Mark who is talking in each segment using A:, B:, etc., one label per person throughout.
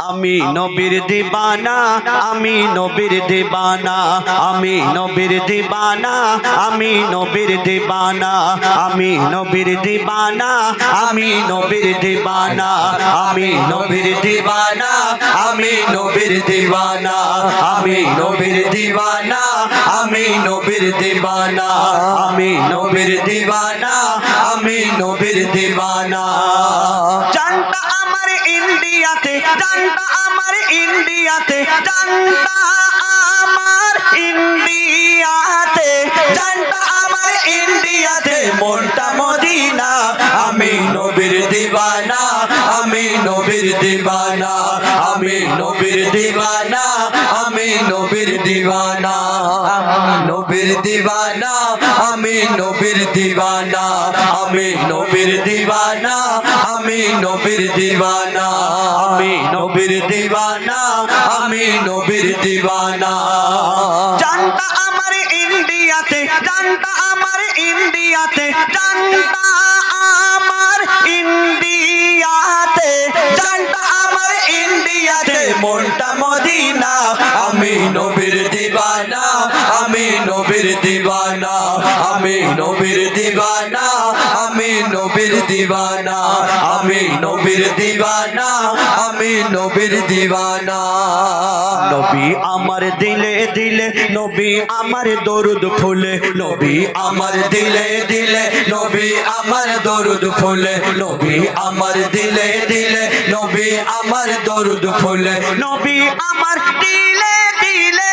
A: আমি নবীর দিবানা, আমি নবীর দিবানা, আমি নবীর দিবানা, আমি নবীর দিবানা, আমি নবীর দিবানা, আমি নবীর দিবানা, আমি নবীর দিবানা, আমি নবীর দিবানা, আমি নবীর দিবানা, আমি নবীর দিবানা, আমি নবীর দিবানা, আমি নবীর দিবানা। জানটা আমার ইন্ডিয়াতে, জানটা আমার ইন্ডিয়াতে, জানটা আমার ইন্ডিয়াতে, জানটা আমার ইন্ডিয়াতে, মনটা মদিনা। আমি নবীর দিবানা, আমি নবীর দিবানা, আমি নবীর দিবানা, আমি নবীর দিবানা, নবীর দিবানা, আমি নবীর দিবানা, আমি নবীর দিবানা, আমি নবীর দিবানা, আমি নবীর দিবানা, আমি নবীর দিবানা। জানটা আমার ইন্ডিয়াতে, জানটা আমার ইন্ডিয়াতে, জানটা আমার ইন্ডিয়াতে, জানটা আমার ইন্ডিয়াতে, মনটা মদিনা। আমি নবীর দিবানা, আমি নবীর দিবানা, আমি নবীর দিবানা, আমি নবীর দিবানা, আমি নবীর দিবানা, আমি নবীর দিবানা। নবী আমার দিলে দিলে, নবী আমার দরুদ ফুলে, নবী আমার দিলে দিলে, নবী আমার দরুদ ফুলে, নবী আমার দিলে দিলে, নবী আমার দরুদ ফুলে, নবী আমার দিলে দিলে,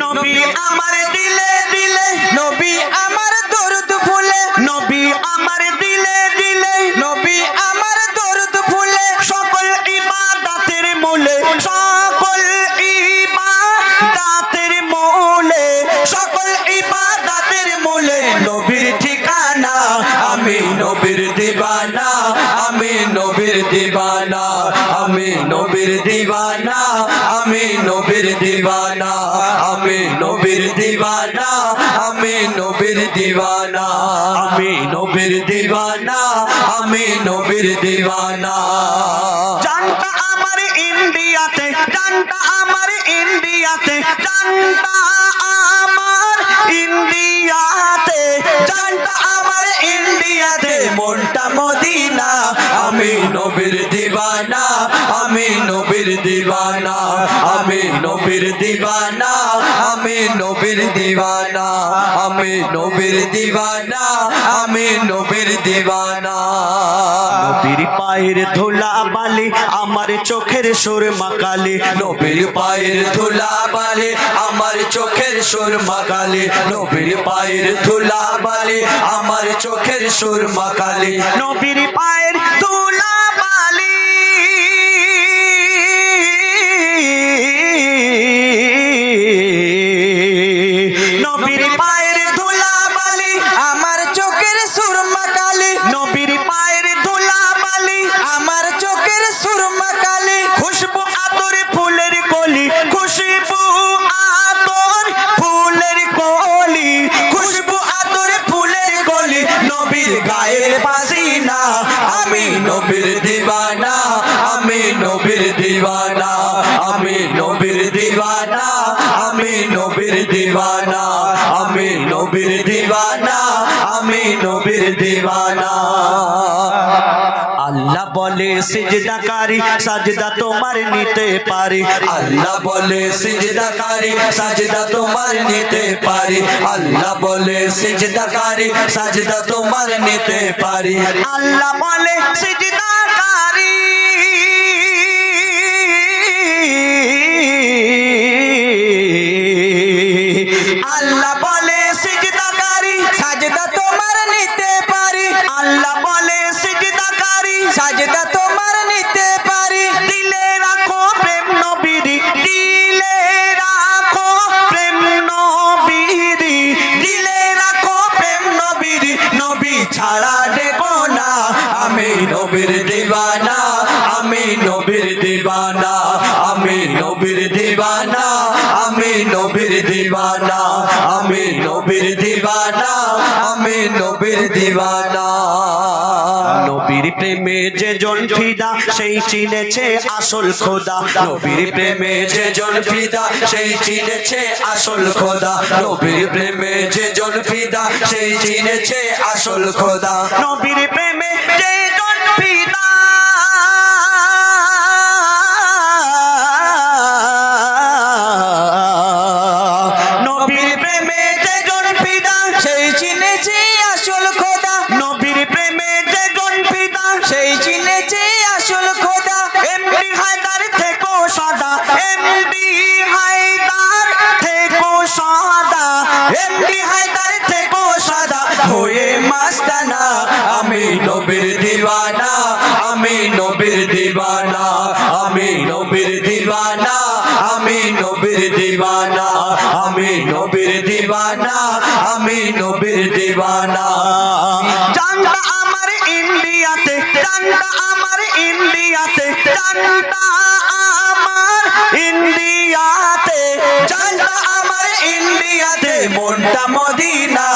A: নবী আমার দিলে দিলে, নবী আমার দরুদ ফুলে, নবী আমার দিলে দিলে, নবী আমার দরুদ ফুলে, সকল ইবাদতের মূলে, সকল ইবাদতের মূলে, সকল ইবাদতের মূলে নবীর ঠিকানা। আমি নবীর দিবানা, আমি নবীর দিবানা, আমি নবীর দিবানা, আমি নবীর দিবানা, আমি নবীর দিবানা, আমি নবীর দিবানা, আমি নবীর দিবানা, আমি নবীর দিবানা। জানটা আমার ইন্ডিয়াতে, জানটা আমার ইন্ডিয়াতে, জানটা আমার ইন্ডিয়াতে, জানটা আমার ইন্ডিয়াতে, মনটা মদিনা। আমি নবীর দিবানা, আমি নবীর দিবানা, আমি নবীর দিবানা, আমি নবীর দিবানা, আমি নবীর দিবানা, আমি নবীর দিবানা। নবীর পায়ের ধুলা বালি আমার চোখের সুরমা কালি, নবীর পায়ের ধুলা বালি আমার চোখের সুরমা কালি, নবীর পায়ের ধুলা বালি আমার চোখের সুরমা কালি, নবীর পায়ের ধুলা বালি, নবীর পায়ের ধুলা বালি আমার চোখের সুরমা কালি, নবীর পায়ের ধুলা বালি আমার চোখের সুরমা কালি, খুশবু আতর ফুলের কলি, খুশবু আতর ফুলের কলি, খুশবু আতর ফুলের কলি, নবীর গায়ের পাসিনা। আমি নবীর দিবানা, আমি নবীর দিবানা, আমি নবীর দিবানা, আমি নবীর দিবানা, আমি নবীর দিবানা, আমি নবীর দিবানা। আল্লাহ বলে সিজদাকারী সাজদা তোমার নিতে পারি, আল্লাহ বলে সিজদাকারী সাজদা তোমার নিতে পারি, আল্লাহ বলে সিজদাকারী সাজদা তোমার নিতে পারি, আল্লাহ বলে সিজদাকারী, আল্লাহ বলে সিজদাকারী সাজদা তোমার নিতে পারি, আল্লাহ বলে সিজদাকারী সাজদা তোমার নিতে পারি। দিলে রাখো প্রেম নবীরি, দিলে রাখো প্রেম নবীরি, দিলে রাখো প্রেম নবীরি, নবী ছাড়া দেখো না। আমি নবীর দিবানা, আমি নবীর দিবানা, আমি নবীর দিওয়ানা আমি নবীর দিওয়ানা আমি নবীর দিওয়ানা আমি নবীর দিওয়ানা নবীর প্রেমে যে জন ফিদা সেই চিনেছে আসল খোদা নবীর প্রেমে যে জন ফিদা সেই চিনেছে আসল খোদা নবীর প্রেমে যে জন ফিদা সেই চিনেছে আসল খোদা নবীর প্রেমে যে জন ফিদা নবীর প্রেমে যে জন ফিদা সেই চিনেছে আসল খোদা নবীর প্রেমে যে জন ফিদা সেই চিনেছে আসল খোদা এমডি হায়দার থেকো সাদা এমডি হায়দার থেকো সাদা এমডি হায়দার থেকো সাদা হয়ে মাস্তানা আমি নবীর দিওয়ানা আমি নবীর দিওয়ানা আমি নবীর দিওয়ানা আমি নবীর দিওয়ানা আমি নবীর দিওয়ানা আমি নবীর দিওয়ানা জানটা আমার ইন্ডিয়াতে জানটা আমার ইন্ডিয়াতে জানটা আমার ইন্ডিয়াতে জানটা আমার ইন্ডিয়াতে মনটা মদিনা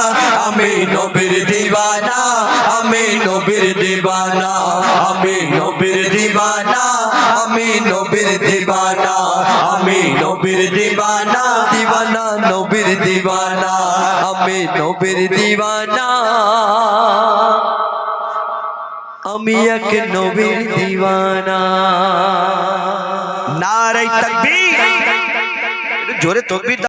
A: আমি নবীর দিওয়ানা আমি নবীর দিওয়ানা আমি নবীর দিওয়ানা আমি নবীর দিওয়ানা আমি নবীর দিওয়ানা দিওয়ানা নবীর দিওয়ানা আমি নবীর দিওয়ানা আমি এক নবীর দিওয়ানা নারে তাকবীর জোরে তাকবীর